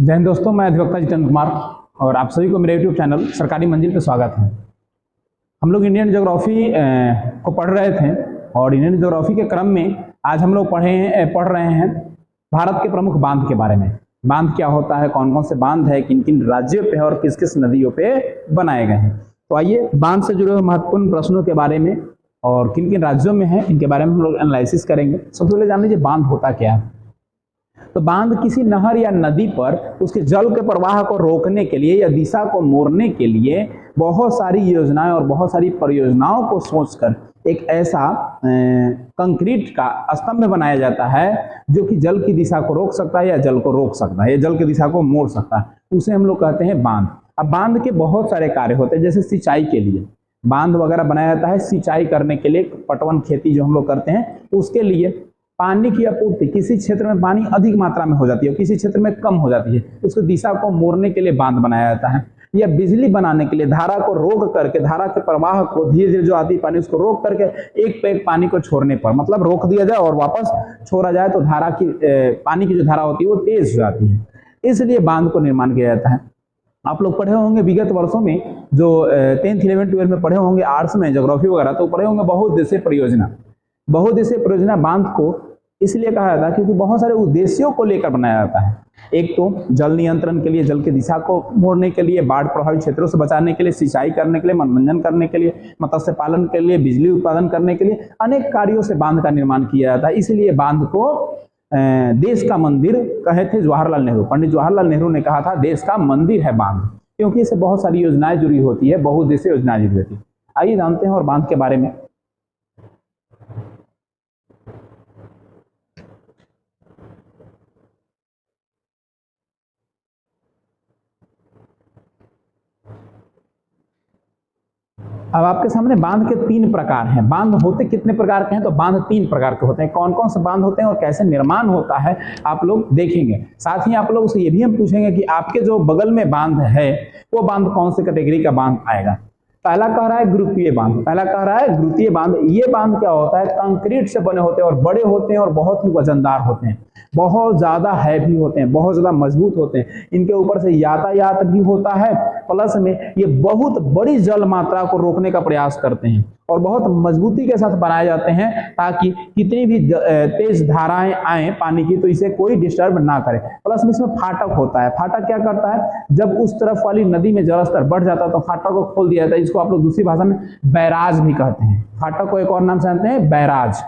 जय हिंद दोस्तों, मैं अधिवक्ता जितेंद्र कुमार और आप सभी को मेरे यूट्यूब चैनल सरकारी मंजिल पे स्वागत है। हम लोग इंडियन ज्योग्राफी को पढ़ रहे थे और इंडियन ज्योग्राफी के क्रम में आज हम लोग पढ़ रहे हैं भारत के प्रमुख बांध के बारे में। बांध क्या होता है, कौन कौन से बांध है, किन किन राज्यों पे और किस किस नदियों पे बनाए गए हैं। तो आइए बांध से जुड़े हुए महत्वपूर्ण प्रश्नों के बारे में और किन किन राज्यों में है इनके बारे में हम लोग एनालिसिस करेंगे। सबसे पहले जान लीजिए बांध होता क्या है। तो बांध किसी नहर या नदी पर उसके जल के प्रवाह को रोकने के लिए या दिशा को मोड़ने के लिए बहुत सारी योजनाएं और बहुत सारी परियोजनाओं को सोचकर एक ऐसा कंक्रीट का स्तंभ बनाया जाता है जो कि जल की दिशा को रोक सकता है या जल को रोक सकता है या जल की दिशा को मोड़ सकता है। उसे हम लोग कहते हैं बांध। अब बांध के बहुत सारे कार्य होते हैं, जैसे सिंचाई के लिए बांध वगैरह बनाया जाता है। सिंचाई करने के लिए पटवन खेती जो हम लोग करते हैं उसके लिए पानी की आपूर्ति, किसी क्षेत्र में पानी अधिक मात्रा में हो जाती है, किसी क्षेत्र में कम हो जाती है, उसकी दिशा को मोड़ने के लिए बांध बनाया जाता है। या बिजली बनाने के लिए धारा को रोक करके, धारा के प्रवाह को धीरे धीरे जो आती है पानी उसको रोक करके एक पे एक पानी को छोड़ने पर, मतलब रोक दिया जाए और वापस छोड़ा जाए तो धारा की पानी की जो धारा होती है वो तेज हो जाती है, इसलिए बांध को निर्माण किया जाता है। आप लोग पढ़े होंगे विगत वर्षों में, जो 10th 11th 12th में पढ़े होंगे आर्ट्स में ज्योग्राफी वगैरह, तो पढ़े होंगे बहुउद्देशीय परियोजना। बहुउद्देशीय परियोजना बांध को इसलिए कहा जाता है क्योंकि बहुत सारे उद्देश्यों को लेकर बनाया जाता है। एक तो जल नियंत्रण के लिए, जल की दिशा को मोड़ने के लिए, बाढ़ प्रभावित क्षेत्रों से बचाने के लिए, सिंचाई करने के लिए, मनोरंजन करने के लिए, मत्स्य पालन के लिए, बिजली उत्पादन करने के लिए, अनेक कार्यों से बांध का निर्माण किया जाता है। इसलिए बांध को देश का मंदिर कहे थे जवाहरलाल नेहरू। पंडित जवाहरलाल नेहरू ने कहा था देश का मंदिर है बांध, क्योंकि इससे बहुत सारी योजनाएं जुड़ी होती है, बहुउद्देशीय योजनाएं जुड़ी होती है। आइए जानते हैं और बांध के बारे में। अब आपके सामने बांध के 3 प्रकार हैं। बांध होते कितने प्रकार के हैं, तो बांध 3 प्रकार के होते हैं। कौन कौन से बांध होते हैं और कैसे निर्माण होता है आप लोग देखेंगे। साथ ही आप लोग से ये भी हम पूछेंगे कि आपके जो बगल में बांध है वो बांध कौन से कैटेगरी का बांध आएगा। पहला कह रहा है गुरुत्वीय बांध, पहला कह रहा है गुरुत्वीय बांध। ये बांध क्या होता है, कंक्रीट से बने होते हैं और बड़े होते हैं और बहुत ही वजनदार होते हैं, बहुत ज्यादा हैवी होते हैं, बहुत ज्यादा मजबूत होते हैं। इनके ऊपर से यातायात भी होता है, प्लस में ये बहुत बड़ी जल मात्रा को रोकने का प्रयास करते हैं और बहुत मजबूती के साथ बनाए जाते हैं ताकि कितनी भी तेज धाराएं आए पानी की तो इसे कोई डिस्टर्ब ना करे। प्लस में इसमें फाटक होता है। फाटक क्या करता है, जब उस तरफ वाली नदी में जलस्तर बढ़ जाता है तो फाटक को खोल दिया जाता है। इसको आप लोग दूसरी भाषा में बैराज भी कहते हैं। फाटक को एक और नाम से जानते हैं, बैराज।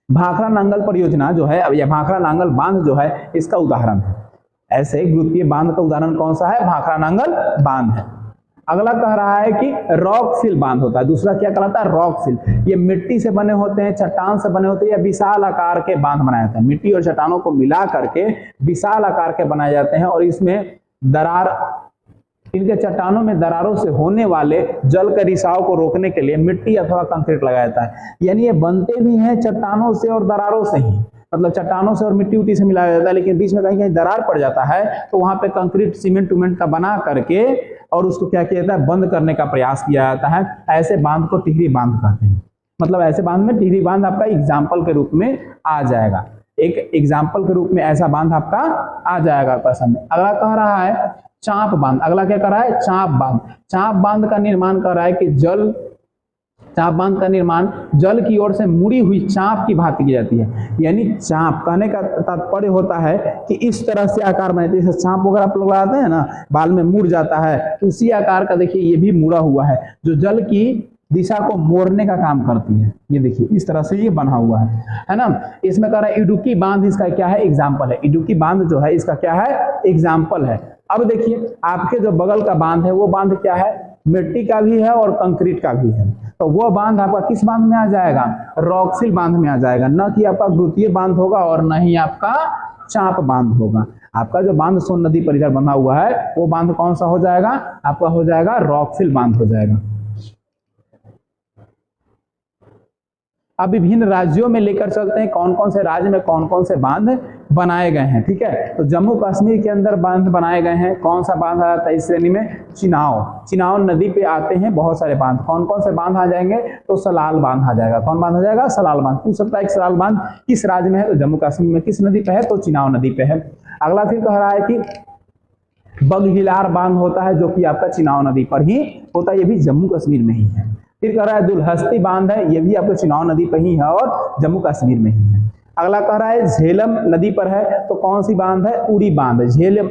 भाखड़ा नांगल परियोजना जो है, अब यह भाखड़ा नांगल बांध जो है इसका उदाहरण है। ऐसे गुरुत्वीय बांध का उदाहरण कौन सा है, भाखड़ा नांगल बांध है। अगला कह रहा है कि रॉक फिल बांध होता है। दूसरा क्या कहलाता है, रॉक फिल। ये मिट्टी से बने होते हैं, चट्टान से बने होते हैं या विशाल आकार के बांध बनाए जाते हैं। मिट्टी और चट्टानों को मिला करके विशाल आकार के बनाए जाते हैं और इसमें दरार, इनके चट्टानों में दरारों से होने वाले जल के रिसाव को रोकने के लिए मिट्टी अथवा कंक्रीट लगाया जाता है। यानी ये बनते भी हैं चट्टानों से और दरारों से ही, मतलब चट्टानों से और मिट्टी उट्टी से मिलाया जाता है, लेकिन बीच में कहीं कहीं दरार पड़ जाता है तो वहां पे कंक्रीट सीमेंट उमेंट का बना करके और उसको क्या किया जाता है, बंद करने का प्रयास किया जाता है। ऐसे बांध को टिहरी बांध कहते हैं। मतलब ऐसे बांध में टिहरी बांध आपका एग्जाम्पल के रूप में आ जाएगा। एक एग्जाम्पल के रूप में ऐसा बांध आपका आ जाएगा क्वेश्चन में। अगला कह रहा है चाप बांध। अगला क्या कर रहा है, चाप बांध। चाप बांध का निर्माण कर रहा है कि चाप बांध का निर्माण जल की ओर से मुड़ी हुई चाप की भांति की जाती है। यानी चाप कहने का तात्पर्य होता है कि इस तरह से आकार बनाते हैं। चाप वगैरह आप लोग लगाते हैं ना, बाल में मुड़ जाता है, उसी आकार का देखिए ये भी मुड़ा हुआ है जो जल की दिशा को मोड़ने का काम करती है। ये देखिए इस तरह से ये बना हुआ है ना। इसमें कह रहा है इडुक्की बांध, इसका क्या है, एग्जाम्पल है। इडुक्की बांध जो है इसका क्या है, एग्जाम्पल है। अब देखिए आपके जो बगल का बांध है वो बांध क्या है, मिट्टी का भी है और कंक्रीट का भी है। तो वो बांध आपका किस बांध में आ जाएगा, रॉकफिल बांध में आ जाएगा। न कि आपका गुरुत्वीय बांध होगा और न ही आपका चाप बांध होगा। आपका जो बांध सोन नदी पर इधर बना हुआ है वो बांध कौन सा हो जाएगा, आपका हो जाएगा रॉकफिल बांध हो जाएगा। अब विभिन्न राज्यों में लेकर चलते हैं कौन कौन से राज्य में कौन कौन से बांध बनाए गए हैं। ठीक है, तो जम्मू कश्मीर के अंदर बांध बनाए गए हैं। कौन सा बांध आता है इस श्रेणी में, चिनाव नदी पे आते हैं बहुत सारे बांध। कौन कौन से बांध आ जाएंगे, तो सलाल बांध आ जाएगा। कौन बांध आ जाएगा, सलाल बांध। पूछ सकता है कि सलाल बांध किस राज्य में है, तो जम्मू कश्मीर में। किस नदी पे है, तो चिनाव नदी पे है। अगला फिर कह रहा है कि बगहिलार बांध होता है जो कि आपका चिनाव नदी पर ही होता है, ये भी जम्मू कश्मीर में ही है। फिर कह रहा है दुलहस्ती बांध है, ये भी आपका चिनाव नदी पर ही है और जम्मू कश्मीर में ही है। अगला कह रहा है झेलम नदी पर है, तो कौन सी बांध है? उड़ी बांध है। झेलम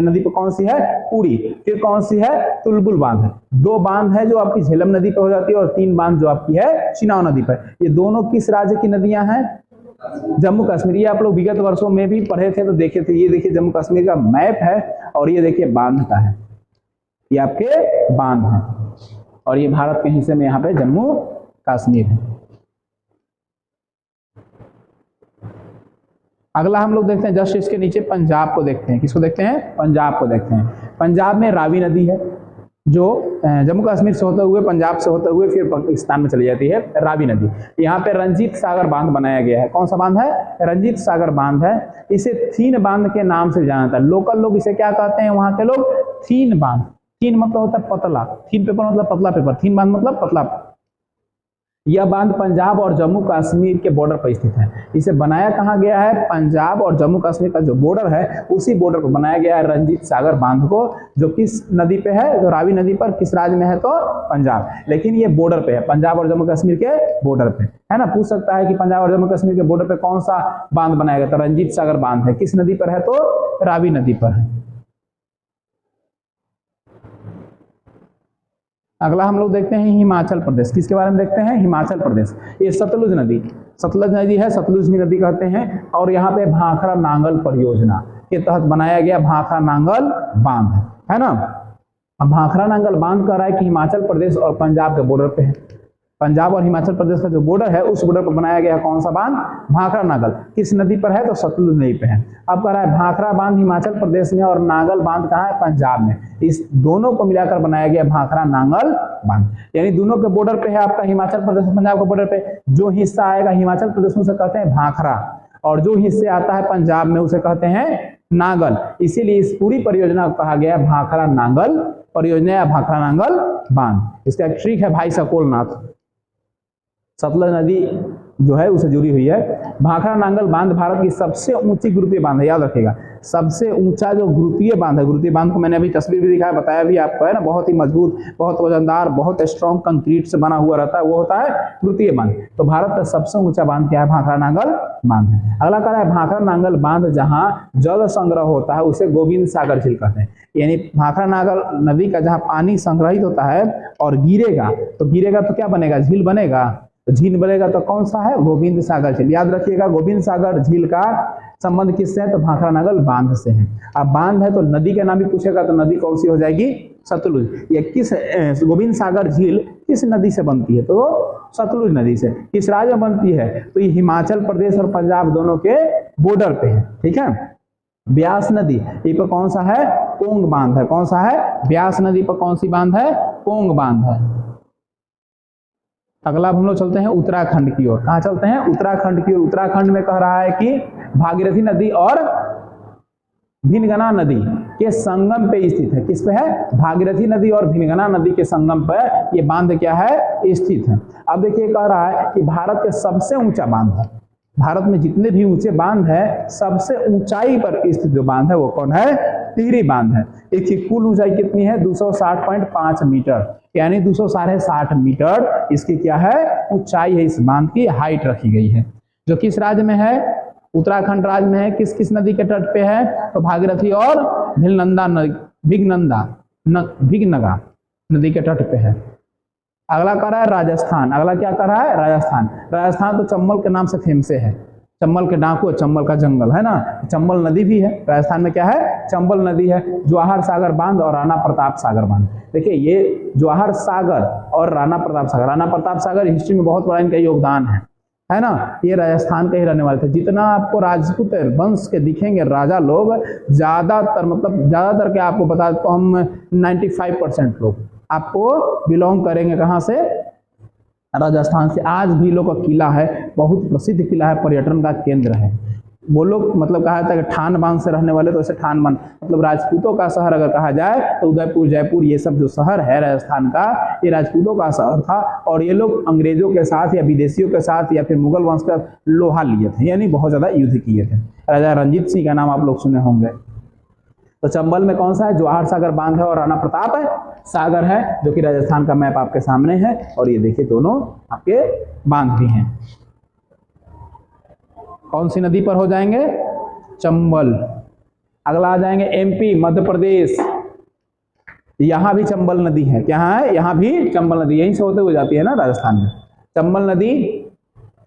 नदी पर कौन सी है? उड़ी। फिर कौन सी है? तुलबुल बांध है। 2 बांध है जो आपकी झेलम नदी पर हो जाती है और 3 बांध जो आपकी है चिनाव नदी पर। ये दोनों किस राज्य की नदियां हैं? जम्मू कश्मीर। ये आप लोग विगत वर्षों में भी पढ़े थे तो देखे थे। ये देखिए जम्मू कश्मीर का मैप है और ये देखिए बांध का है, ये आपके बांध है और ये भारत के हिस्से में यहाँ पे जम्मू कश्मीर है। अगला हम लोग देखते हैं जस्ट इसके नीचे पंजाब को देखते हैं। किसको देखते हैं? पंजाब को देखते हैं। पंजाब में रावी नदी है जो जम्मू कश्मीर से होते हुए पंजाब से होते हुए फिर पाकिस्तान में चली जाती है, रावी नदी। यहाँ पे रंजीत सागर बांध बनाया गया है। कौन सा बांध है? रंजीत सागर बांध है। इसे थीन बांध के नाम से जाना जाता है। लोकल लोग इसे क्या कहते हैं वहां के लोग? थीन बांध। थीन मतलब होता है पतला, थीन पेपर मतलब पतला पेपर, थीन बांध मतलब पतला। यह बांध पंजाब और जम्मू कश्मीर के बॉर्डर पर स्थित है। इसे बनाया कहाँ गया है? पंजाब और जम्मू कश्मीर का जो बॉर्डर है उसी बॉर्डर पर बनाया गया है रंजीत सागर बांध को, जो किस नदी पे है? जो रावी नदी पर। किस राज्य में है? तो पंजाब। लेकिन ये बॉर्डर पे है, पंजाब और जम्मू कश्मीर के बॉर्डर पे है ना। पूछ सकता है कि पंजाब और जम्मू कश्मीर के बॉर्डर पे कौन सा बांध बनाया गया? तो रंजीत सागर बांध है। किस नदी पर है? तो रावी नदी पर है। अगला हम लोग देखते हैं हिमाचल प्रदेश। किसके बारे में देखते हैं? हिमाचल प्रदेश। ये सतलुज नदी है, सतलुज भी नदी कहते हैं। और यहाँ पे भाखड़ा नांगल परियोजना के तहत बनाया गया भाखड़ा नांगल बांध है ना। अब भाखड़ा नांगल बांध कह रहा है कि हिमाचल प्रदेश और पंजाब के बॉर्डर पे है। पंजाब और हिमाचल प्रदेश का जो बॉर्डर है उस बॉर्डर पर बनाया गया कौन सा बांध? भाखड़ा नांगल। किस नदी पर है? तो सतलुज नदी पे है। अब कह रहा है भाखड़ा बांध हिमाचल प्रदेश में और नांगल बांध कहाँ है? पंजाब में। इस दोनों को मिलाकर बनाया गया भाखड़ा नांगल बांध। यानी दोनों के बॉर्डर पे है आपका हिमाचल प्रदेश और पंजाब के बॉर्डर पे। जो हिस्सा आएगा हिमाचल प्रदेश में उसे कहते हैं भाखड़ा और जो हिस्से आता है पंजाब में उसे कहते हैं नांगल। इसीलिए इस पूरी परियोजना को कहा गया भाखड़ा नांगल परियोजना या भाखड़ा नांगल बांध। इसका एक ट्रिक है भाई सकोलनाथ, सतलुज नदी जो है उसे जुड़ी हुई है। भाखड़ा नांगल बांध भारत की सबसे ऊंची गुरुत्वीय बांध है, याद रखिएगा। सबसे ऊंचा जो गुरुत्वीय बांध है, गुरुत्वीय बांध को मैंने अभी तस्वीर भी दिखाया, बताया भी आपको है ना। बहुत ही मजबूत, बहुत वजनदार, बहुत स्ट्रॉन्ग कंक्रीट से बना हुआ रहता है, वो होता है गुरुत्वीय बांध। तो भारत का सबसे ऊंचा बांध क्या है? भाखड़ा नांगल बांध है। अगला कह रहा है भाखड़ा नांगल बांध जहाँ जल संग्रह होता है उसे गोविंद सागर झील कहते हैं। यानी भाखड़ा नांगल नदी का जहाँ पानी संग्रहित होता है और गिरेगा तो क्या बनेगा? झील बनेगा। तो झील बनेगा तो कौन सा है? गोविंद सागर झील। याद रखिएगा गोविंद सागर झील का संबंध किससे है? तो भाखड़ा नांगल बांध से है। अब बांध है तो नदी का नाम भी पूछेगा तो नदी कौन सी हो जाएगी? सतलुज। ये किस गोविंद सागर झील किस नदी से बनती है? तो सतलुज नदी से। किस राज्य में बनती है? तो ये हिमाचल प्रदेश और पंजाब दोनों के बॉर्डर पे है, ठीक है। ब्यास नदी ये पर कौन सा है? पोंग बांध है। कौन सा है? ब्यास नदी पर कौन सी बांध है? पोंग बांध है। अगला हम लोग चलते हैं उत्तराखंड की ओर। कहाँ चलते हैं? उत्तराखंड की ओर। उत्तराखंड में कह रहा है कि भागीरथी नदी और भिनगना नदी के संगम पे स्थित है। किस पे है? भागीरथी नदी और भिनगना नदी के संगम पर ये बांध क्या है? स्थित है। अब देखिए कह रहा है कि भारत के सबसे ऊंचा बांध है। भारत में जितने भी ऊंचे बांध है सबसे ऊंचाई पर स्थित जो बांध है वो कौन है? टिहरी बांध है। इसकी कुल ऊंचाई कितनी है? 260.5 मीटर, यानी 260 मीटर इसकी क्या है? ऊंचाई है। इस बांध की हाइट रखी गई है। जो किस राज्य में है? उत्तराखंड राज्य में है। किस किस नदी के तट पे है? तो भागीरथी और भिगनगा नदी के तट पे है। अगला कर रहा है राजस्थान। अगला क्या कर रहा है? राजस्थान। राजस्थान तो चंबल के नाम से फेमस है। चंबल के डाकू, चंबल का जंगल है ना। चंबल नदी भी है राजस्थान में। क्या है? चंबल नदी है। जवाहर सागर बांध और राणा प्रताप सागर बांध। देखिए ये जवाहर सागर और राणा प्रताप सागर हिस्ट्री में बहुत बड़ा इनका योगदान है ना। ये राजस्थान के ही रहने वाले थे। जितना आपको राजपूत वंश के दिखेंगे राजा लोग, ज्यादातर क्या आपको बता देता हूँ हम, 95% लोग आपको बिलोंग करेंगे कहाँ से? राजस्थान से। आज भी लोग का किला है, बहुत प्रसिद्ध किला है, पर्यटन का केंद्र है। वो लोग मतलब कहा जाता है कि ठान बांध से रहने वाले, तो ऐसे ठान बांध मतलब राजपूतों का शहर अगर कहा जाए तो उदयपुर, जयपुर, ये सब जो शहर है राजस्थान का, ये राजपूतों का शहर था। और ये लोग अंग्रेजों के साथ या विदेशियों के साथ या फिर मुगल वंश का लोहा लिए थे, यानी बहुत ज्यादा युद्ध किए थे। राजा रंजीत सिंह का नाम आप लोग सुने होंगे। तो चंबल में कौन सा है? जवाहर सागर बांध है और राणा प्रताप सागर है, जो कि राजस्थान का मैप आपके सामने है। और ये देखिए दोनों आपके बांध भी हैं। कौन सी नदी पर हो जाएंगे? चंबल। अगला आ जाएंगे एमपी, मध्य प्रदेश। यहां भी चंबल नदी है। क्या है? यहां भी चंबल नदी यहीं से होते हुए जाती है ना राजस्थान में। चंबल नदी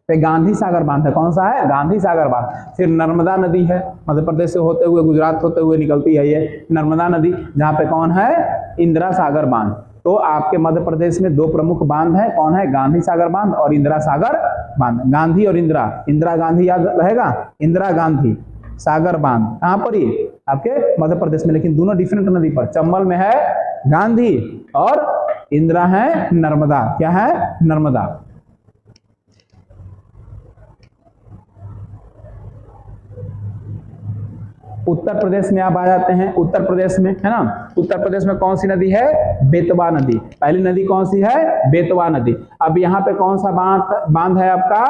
पे गांधी सागर बांध है। कौन सा है? गांधी सागर बांध। फिर नर्मदा नदी है, मध्य प्रदेश से होते हुए गुजरात होते हुए निकलती है ये नर्मदा नदी, जहां पे कौन है? इंदिरा सागर बांध। तो आपके मध्य प्रदेश में दो प्रमुख बांध है। कौन है? गांधी सागर बांध और इंदिरा सागर बांध। गांधी और इंदिरा, इंदिरा गांधी याद रहेगा, इंदिरा गांधी सागर बांध कहां पर? ये आपके मध्य प्रदेश में, लेकिन दोनों डिफरेंट नदी पर। चंबल में है गांधी और इंदिरा है नर्मदा। क्या है? नर्मदा। उत्तर प्रदेश में आप आ जाते हैं। उत्तर प्रदेश में है ना, उत्तर प्रदेश में कौन सी नदी है? बेतवा नदी। पहली नदी कौन सी है? बेतवा नदी। अब यहाँ पे कौन सा बांध है आपका?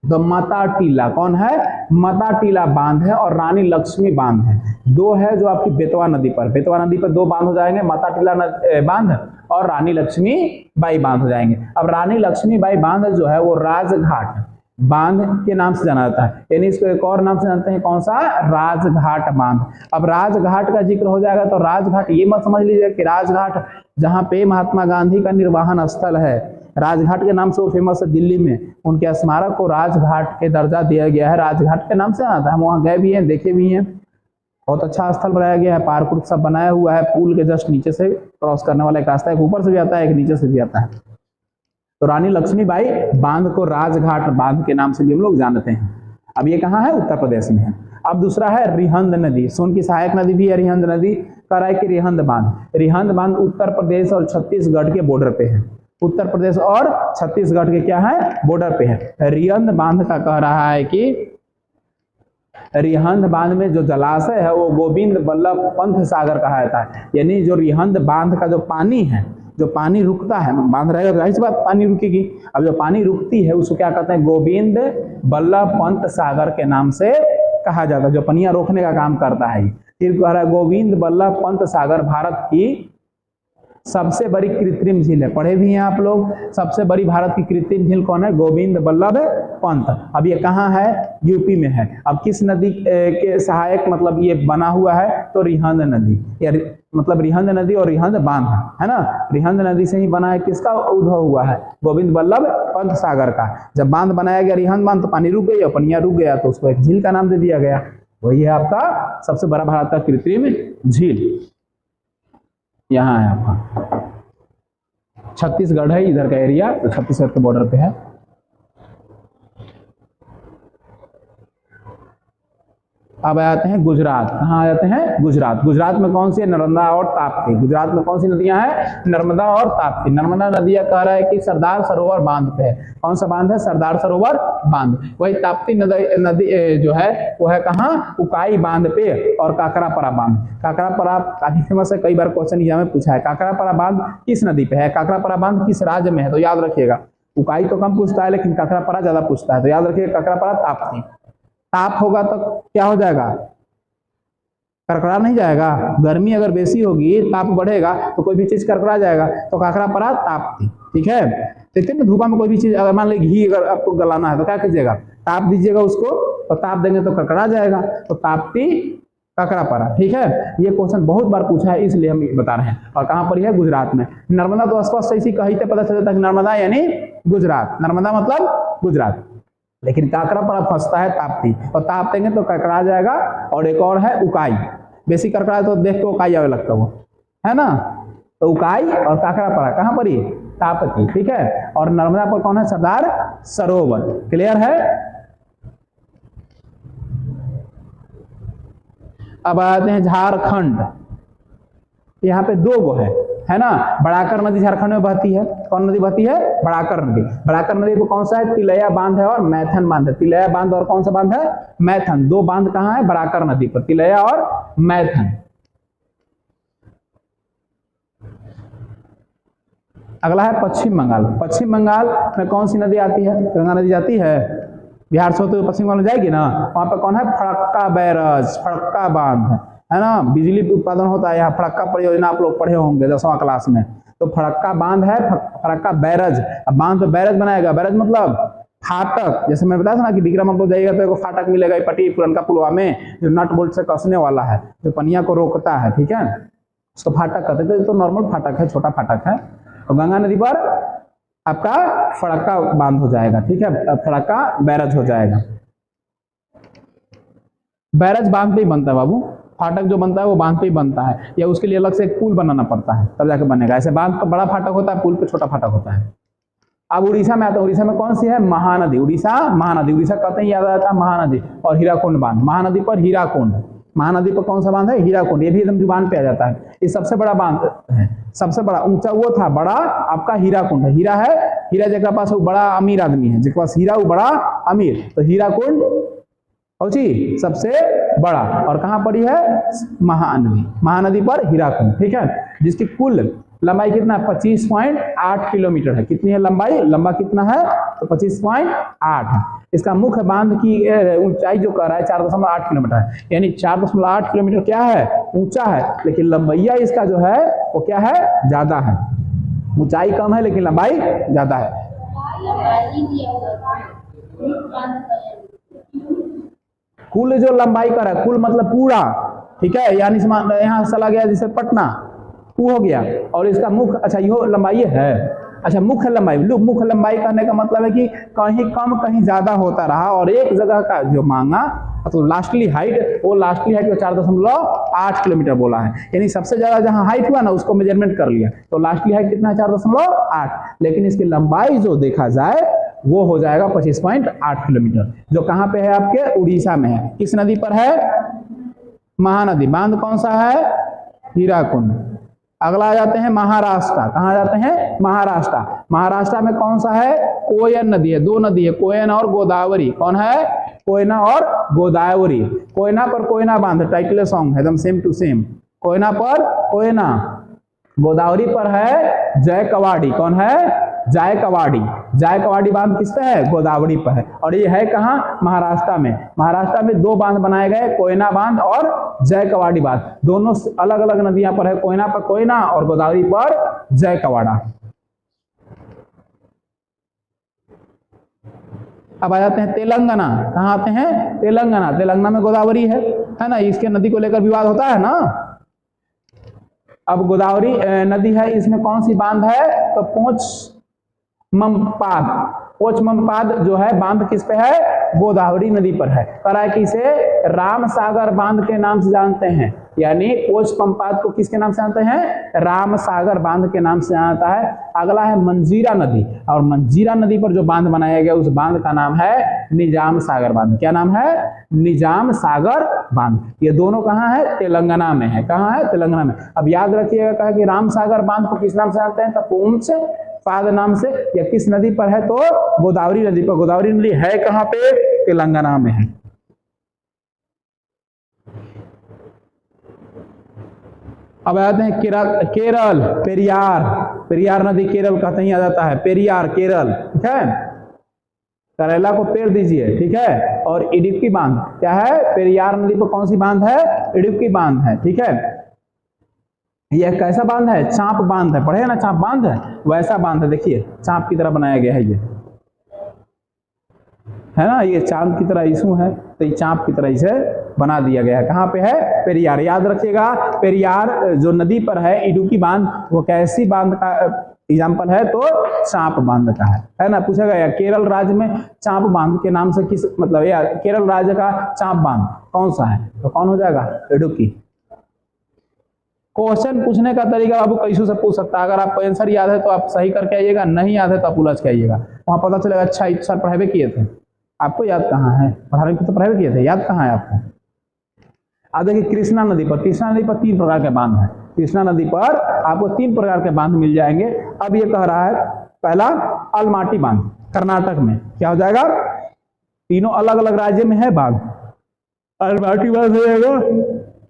तो माता टीला। कौन है? माता टीला बांध है और रानी लक्ष्मी बांध है। दो है जो आपकी बेतवा नदी पर। बेतवा नदी पर दो बांध हो जाएंगे, माता टीला बांध और रानी लक्ष्मी बाई बांध हो जाएंगे। अब रानी लक्ष्मी बाई बांध जो है वो राजघाट बांध के नाम से जाना जाता है, यानी इसको एक और नाम से जानते हैं। कौन सा? राजघाट बांध। अब राजघाट का जिक्र हो जाएगा तो राजघाट ये मत समझ लीजिए कि राजघाट जहां पे महात्मा गांधी का निर्वाहन स्थल है, राजघाट के नाम से वो फेमस है दिल्ली में, उनके स्मारक को राजघाट के दर्जा दिया गया है। राजघाट के नाम से आता है। हम वहां गए भी हैं, देखे भी हैं। बहुत अच्छा स्थल बनाया गया है, पार्क उर्क सब बनाया हुआ है। पुल के जस्ट नीचे से क्रॉस करने वाला एक रास्ता, एक ऊपर से भी आता है, एक नीचे से भी आता है। तो रानी लक्ष्मीबाई बांध को राजघाट बांध के नाम से भी हम लोग जानते हैं। अब ये कहाँ है? उत्तर प्रदेश में है। अब दूसरा है रिहंद नदी। सोन की सहायक नदी भी है रिहंद नदी। कर है कि रिहंद बांध। रिहंद बांध उत्तर प्रदेश और छत्तीसगढ़ के बॉर्डर पे है। उत्तर प्रदेश और छत्तीसगढ़ के क्या है? बॉर्डर पे है। रिहंद बांध का कह रहा है कि रिहंद बांध में जो जलाशय है वो गोविंद बल्लभ पंत सागर कहा जाता है। यानी जो रिहंद बांध का जो पानी है, जो पानी रुकता है, बांध रहेगा जाहिर सी बात पानी रुकेगी। अब जो पानी रुकती है उसको क्या कहते हैं? गोविंद बल्लभ पंत सागर के नाम से कहा जाता है, जो पनिया रोकने का काम करता है। फिर कह रहा है गोविंद बल्लभ पंत सागर भारत की सबसे बड़ी कृत्रिम झील है। पढ़े भी हैं आप लोग। सबसे बड़ी भारत की कृत्रिम झील कौन है? गोविंद बल्लभ पंत। अब ये कहाँ है? यूपी में है। अब किस नदी के सहायक मतलब ये बना हुआ है? तो रिहंद नदी, या मतलब रिहंद नदी और रिहंद बांध है ना। रिहंद नदी से ही बना है। किसका उद्भव हुआ है? गोविंद बल्लभ पंत सागर का। जब बांध बनाया गया रिहंद बांध तो पानी रुक गया, पनिया रुक गया, तो उसको एक झील का नाम दे दिया गया। वही है आपका सबसे बड़ा भारत का कृत्रिम झील। यहाँ है आपका छत्तीसगढ़ है इधर का एरिया, तो छत्तीसगढ़ के बॉर्डर पे है। अब आते हैं गुजरात। कहाँ आ जाते हैं? गुजरात। गुजरात में कौन सी है? नर्मदा और ताप्ती। गुजरात में कौन सी नदियां हैं? नर्मदा और ताप्ती। नर्मदा नदियां कह रहा है कि सरदार सरोवर बांध पे है। कौन सा बांध है? सरदार सरोवर बांध। वही ताप्ती नदी जो है वो है कहाँ? उकाई बांध पे और काकरापरा बांध। काकरापरा काफी फेमस है, कई बार क्वेश्चन एग्जाम में पूछा है। काकरापरा बांध किस नदी पे है? काकरापरा बांध किस राज्य में है? तो याद रखिएगा। उकाई तो कम पूछता है लेकिन काकरापरा ज्यादा पूछता है, तो याद रखिएगा काकरापरा ताप्ती। ताप होगा तो क्या हो जाएगा? करकरा नहीं जाएगा। गर्मी अगर बेसी होगी, ताप बढ़ेगा तो कोई भी चीज करकरा जाएगा। तो काकरापरा ताप्ती। ठीक है। देखते हैं धूपा में कोई भी चीज, अगर मान लीजिए घी अगर आपको गलाना है तो क्या कीजिएगा? ताप दीजिएगा उसको, तो ताप देंगे तो करकरा जाएगा। तो ताप्ती काकरापरा। ठीक है। ये क्वेश्चन बहुत बार पूछा है इसलिए हम बता रहे हैं। और कहां पर है? गुजरात में। नर्मदा तो स्पष्ट ऐसी कही थे, पता चल जाता है कि नर्मदा यानी गुजरात। नर्मदा मतलब गुजरात। लेकिन काकरापरा फंसता है ताप्ती, और ताप देंगे तो करकरा जाएगा। और एक और है उकाई। बेसिक करकरा तो देख के उकाई आगे लगता वो है ना। तो उकाई और काकरापरा कहां पर? ये ताप्ती। ठीक है। और नर्मदा पर कौन है? सरदार सरोवर। क्लियर है। अब आते हैं झारखंड। यहाँ पे दो गो है ना। बड़ाकर नदी झारखंड में बहती है। कौन नदी बहती है? बड़ाकर नदी। बड़ाकर नदी को कौन सा है? तिलैया बांध है और मैथन बांध है। तिलैया बांध और कौन सा बांध है? मैथन। दो बांध कहाँ है? बड़ाकर नदी पर, तिलैया और मैथन। अगला है पश्चिम बंगाल। पश्चिम बंगाल में कौन सी नदी आती है? गंगा नदी जाती है। बिहार से होते हुए पश्चिम बंगाल में जाएगी ना। वहां पर कौन है? फरक्का बैराज, फरक्का बांध। है ना, बिजली उत्पादन होता है। यहाँ फरक्का परियोजना आप लोग पढ़े होंगे 10वां क्लास में। तो फरक्का बांध है, फरक्का बैरज। अब बांध पे बैरज बनाएगा, बैरज मतलब फाटक। जैसे मैं बताया था ना कि विक्रमपुर जाइएगा तो एक फाटक मिलेगा, पट्टी पुरनका पुलवा में, जो नट बोल्ट से कसने वाला है, जो पनिया को रोकता है, ठीक है, उसको फाटक कहते हैं। तो नॉर्मल फाटक है, छोटा फाटक है। और गंगा नदी पर आपका फरक्का बांध हो जाएगा, ठीक है, फरक्का बैरज हो जाएगा। बैरज बांध पे ही बनता है बाबू, फाटक जो बनता है वो बांध पे ही बनता है, या उसके लिए अलग से एक पुल बनाना पड़ता है तब जाके बनेगा। ऐसे बांध पर बड़ा फाटक होता है, पुल पे छोटा फाटक होता है। अब उड़ीसा में आता है, उड़ीसा में कौन सी है, महानदी। उड़ीसा महानदी, उड़ीसा कहते हैं याद आता है महानदी। और हीराकुंड बांध, महानदी पर हीराकुंड, महानदी पर कौन सा बांध है, हीराकुंड। ये भी एकदम जुबान पे आ जाता है। ये सबसे बड़ा बांध है, सबसे बड़ा ऊंचा वो था, बड़ा आपका हीराकुंड है। हीरा है, हीरा जिसके पास वो बड़ा अमीर आदमी है, जिसके पास हीरा वो बड़ा अमीर। तो हीराकुंड जी सबसे बड़ा। और कहां पड़ी है, महानदी, महानदी पर हीराकुंड, ठीक है, जिसकी कुल लंबाई कितना है, 25.8 किलोमीटर है। कितनी है लंबाई, लंबा कितना है, तो 25.8 है। इसका मुख्य बांध की ऊंचाई जो कह रहा है 4.8 किलोमीटर है, यानी 4.8 किलोमीटर क्या है, ऊंचा है, लेकिन लंबाइया इसका जो है वो क्या है, ज्यादा है। ऊंचाई कम है लेकिन लंबाई ज्यादा है। कुल जो लंबाई का है, कुल मतलब पूरा, ठीक है, यानी यहाँ चला गया जैसे पटना, वो हो गया। और इसका मुख्य, अच्छा ये लंबाई है, अच्छा मुख्य लंबाई, मुख्य लंबाई कहने का मतलब है कि कहीं कम कहीं ज्यादा होता रहा, और एक जगह का जो मांगा मतलब लास्टली हाइट, वो लास्टली हाइट 4.8 किलोमीटर बोला है। यानी सबसे ज्यादा जहां हाइट हुआ ना उसको मेजरमेंट कर लिया, तो लास्टली हाइट कितना है, 4.8। लेकिन इसकी लंबाई जो देखा जाए वो हो जाएगा 25.8 किलोमीटर, जो कहां पे है, आपके उड़ीसा में है। किस नदी पर है, महानदी। बांध कौन सा है, हीराकुंड। अगला आ जाते हैं महाराष्ट्र। कहाँ जाते हैं, महाराष्ट्र। महाराष्ट्र में कौन सा है, कोयन नदी है। दो नदी है, कोयन और गोदावरी। कौन है, कोयना और गोदावरी। कोयना पर कोयना बांध, टाइटल सॉन्ग है एकदम सेम टू सेम। कोयना पर कोयना, गोदावरी पर है जयकवाड़ी। कौन है, जायकवाड़ी। जायकवाड़ी बांध किस पे है, गोदावरी पर है। और ये है कहाँ, महाराष्ट्र में। महाराष्ट्र में दो बांध बनाए गए, कोयना बांध और जयकवाड़ी बांध। दोनों अलग अलग नदियां पर है, कोयना पर कोयना और गोदावरी पर जयकवाड़ा। अब आ जाते हैं तेलंगाना। कहाँ आते हैं, तेलंगाना। तेलंगाना में गोदावरी है ना, इसके नदी को लेकर विवाद होता है ना। अब गोदावरी नदी है, इसमें कौन सी बांध है, तो पोचमपाद जो है बांध किस पे है, गोदावरी नदी पर है। कह रहा है कि इसे राम सागर बांध के नाम से जानते हैं, यानी पोचमपाद को किसके नाम से जानते हैं, राम सागर बांध के नाम से जानता है। अगला है मंजीरा नदी, और मंजीरा नदी पर जो बांध बनाया गया उस बांध का नाम है निजाम सागर बांध। क्या नाम है, निजाम सागर बांध। ये दोनों कहाँ है, तेलंगाना में है। कहाँ है, तेलंगाना में। अब याद रखिएगा, कहा कि राम सागर बांध को किस नाम से जानते हैं, तो पोच पाद नाम से। या किस नदी पर है, तो गोदावरी नदी पर। गोदावरी नदी है कहां पे, तेलंगाना में है। अब आते हैं केरल, पेरियार। पेरियार नदी केरल कहते ही आ जाता है, पेरियार केरल, ठीक है। करेला को पेड़ दीजिए, ठीक है। और इडुक्की बांध क्या है, पेरियार नदी पर कौन सी बांध है, इडुक्की बांध है, ठीक है। यह कैसा बांध है, चांप बांध है, पढ़े ना, चांप बांध है, वैसा बांध है। देखिए चांप की तरह बनाया गया है, ये है ना, ये चांद की तरह इशू है, तो ये चांप की तरह इसे बना दिया गया है। कहाँ पे है, पेरियार। याद रखिएगा, पेरियार जो नदी पर है, इडुक्की बांध, वो कैसी बांध का एग्जाम्पल है, तो चांप बांध का है ना। पूछा गया केरल राज्य में चांप बांध के नाम से किस, मतलब यार केरल राज्य का चांप बांध कौन सा है, तो कौन हो जाएगा, इडुक्की। क्वेश्चन पूछने का तरीका बाबू कैसे से पूछ सकता है। अगर आपको आंसर याद है तो आप सही करके आइएगा, नहीं याद है तो आप उलझ के आइएगा। वहां पता चलेगा अच्छा सर पढ़ावे किए थे, आपको याद कहाँ है, पढ़ावे तो पढ़ावे किए थे, याद कहाँ है आपको। अब देखिए कृष्णा नदी पर, कृष्णा नदी पर 3 प्रकार के बांध हैं। कृष्णा नदी पर आपको 3 प्रकार के बांध मिल जाएंगे। अब ये कह रहा है, पहला अलमाटी बांध, कर्नाटक में। क्या हो जाएगा, तीनों अलग अलग राज्य में है बांध। अलमाटी बांध हो जाएगा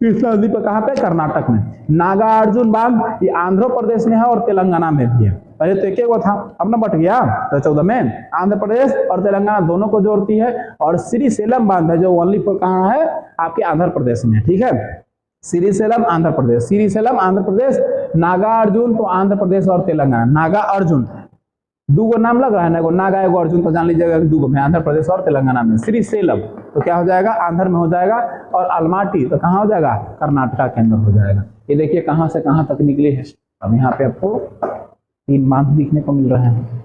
कृष्णा नदी पर, कहाँ पे, कर्नाटक में। नागार्जुन बांध ये आंध्र प्रदेश में है और तेलंगाना में भी है। पहले तो एक था, अब ना बट गया, 14 में आंध्र प्रदेश और तेलंगाना दोनों को जोड़ती है। और श्रीशैलम बांध है जो ओनली पर कहाँ है, आपके आंध्र प्रदेश में, ठीक है। श्रीशैलम आंध्र प्रदेश, श्रीशैलम आंध्र प्रदेश, नागार्जुन तो आंध्र प्रदेश और तेलंगाना, नागा अर्जुन दो गो नाम लग रहा है ना, एगो नागा एगो अर्जुन, तो जान लीजिएगा दो गो में, आंध्र प्रदेश और तेलंगाना में। श्रीशैलम तो क्या हो जाएगा, आंध्र में हो जाएगा, और अलमाटी तो कहाँ हो जाएगा, कर्नाटका के अंदर हो जाएगा। ये देखिए कहाँ से कहाँ तक निकली है। अब यहाँ पे आपको 3 बांध दिखने को मिल रहे हैं।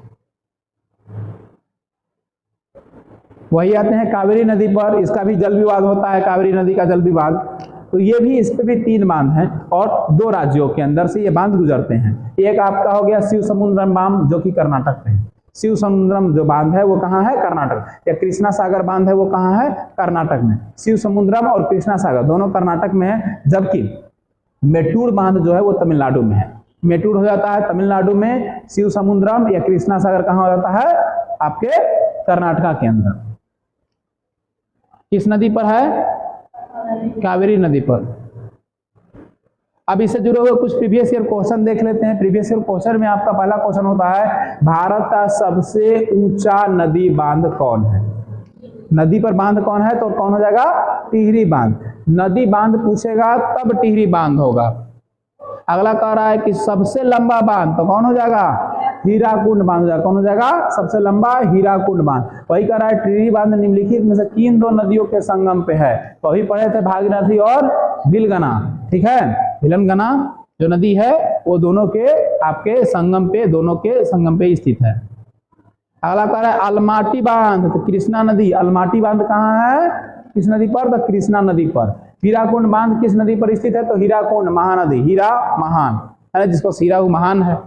वही आते हैं कावेरी नदी पर, इसका भी जल विवाद होता है, कावेरी नदी का जल विवाद। तो ये भी, इस पे भी 3 बांध हैं और 2 राज्यों के अंदर से ये बांध गुजरते हैं। एक आपका हो गया शिव समुद्रम बांध, जो कि कर्नाटक में है। शिव समुद्रम जो बांध है वो कहाँ है, कर्नाटक। या कृष्णा सागर बांध है वो कहाँ है, कर्नाटक में। शिव समुद्रम और कृष्णा सागर दोनों कर्नाटक में है, जबकि मेटूर बांध जो है वो तमिलनाडु में है। मेटूर हो जाता है तमिलनाडु में, शिव समुद्रम या कृष्णा सागर कहाँ हो जाता है, आपके कर्नाटका के अंदर। किस नदी पर है, कावेरी नदी पर। अब इससे जुड़े हुए कुछ प्रीवियस ईयर क्वेश्चन देख लेते हैं। प्रीवियस ईयर क्वेश्चन में आपका पहला क्वेश्चन होता है, भारत का सबसे ऊंचा नदी बांध कौन है। नदी पर बांध कौन है, तो कौन हो जाएगा, टिहरी बांध। नदी बांध पूछेगा तब टिहरी बांध होगा। अगला कह रहा है कि सबसे लंबा बांध, तो कौन हो जाएगा, हीराकुंड बांध हो जाएगा। कौन हो जाएगा, सबसे लंबा हीराकुंड बांध। वही कह रहा है टिहरी बांध निम्नलिखित में से किन 2 नदियों के संगम पे है। तो वही पढ़े थे, भागीरथी और बिलगना, ठीक है। बिलगना जो नदी है वो दोनों के आपके संगम पे, दोनों के संगम पे स्थित है। अगला कह रहा है अलमाटी बांध, तो कृष्णा नदी, अलमाटी बांध कहाँ है, किस नदी पर, तो कृष्णा नदी पर। हीराकुंड बांध किस नदी पर स्थित है, तो हीराकुंड महानदी, हीरा महान है, जिसको हीरा महान है।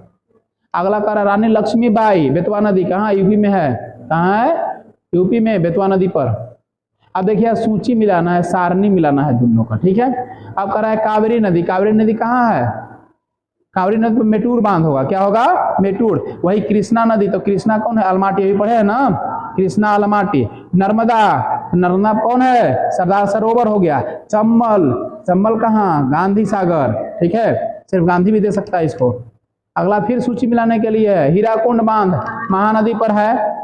अगला कह रहा रानी लक्ष्मीबाई, बेतवा नदी कहाँ, यूपी में है। कहाँ है, यूपी में, बेतवा नदी पर। अब देखिए सूची मिलाना है, सारणी मिलाना है दोनों का, ठीक है। अब कह रहा है कावेरी नदी, कावेरी नदी कहाँ है, कावेरी नदी पर मेटूर बांध होगा। क्या होगा, मेटूर। वही कृष्णा नदी, तो कृष्णा कौन है, अलमाटी, अभी पढ़े है ना, कृष्णा अलमाटी। नर्मदा, नर्मदा कौन है, सरदार सरोवर हो गया। चंबल, चंबल कहाँ, गांधी सागर, ठीक है, सिर्फ गांधी भी दे सकता है इसको। अगला फिर सूची मिलाने के लिए है, हीराकुंड बांध महानदी पर है।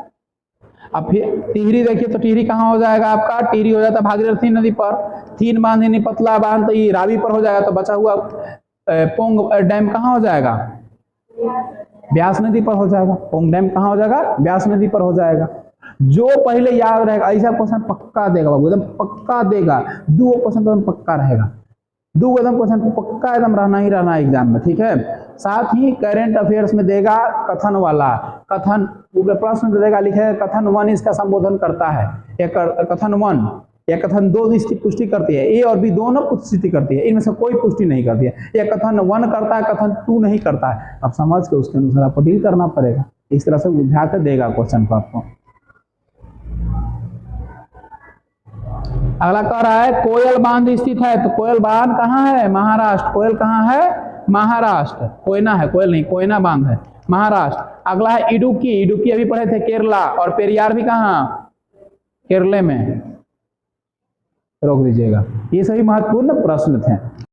अब फिर टिहरी देखिए, तो टिहरी कहाँ हो जाएगा आपका, टिहरी हो जाता है भागीरथी नदी पर। 3 बांध यानी पतला बांध, तो ये रावी पर हो जाएगा। तो बचा हुआ पोंग डैम कहाँ हो जाएगा, ब्यास नदी पर हो जाएगा। पोंग डैम कहाँ हो जाएगा, ब्यास नदी पर हो जाएगा। जो पहले याद रहेगा, ऐसा क्वेश्चन पक्का देगा बाबू, एकदम पक्का देगा। 2 क्वेश्चन तो पक्का रहेगा, 2 एकदम क्वेश्चन पक्का एकदम रहना ही रहना एग्जाम में, ठीक है। साथ ही करंट अफेयर्स में देगा कथन वाला, कथन प्रश्न देगा, लिखेगा कथन 1 इसका संबोधन करता है, या कथन 1 या कथन 2 इसकी पुष्टि करती है। ए और बी दोनों पुष्टि करती है, इनमें से कोई पुष्टि नहीं करती है। या कथन 1 करता है, कथन 2 नहीं करता है। अब समझ के उसके अनुसार आपको डील करना पड़ेगा। इस तरह से बुझा कर देगा क्वेश्चन को आपको। अगला कह रहा है कोयल बांध स्थित है, तो कोयल बांध कहाँ है, महाराष्ट्र। कोयल कहाँ है, महाराष्ट्र। कोयना है, कोयल नहीं, कोयना बांध है, महाराष्ट्र। अगला है इडुक्की, इडुक्की अभी पढ़े थे केरला, और पेरियार भी कहाँ, केरले में। रोक दीजिएगा, ये सभी महत्वपूर्ण प्रश्न थे।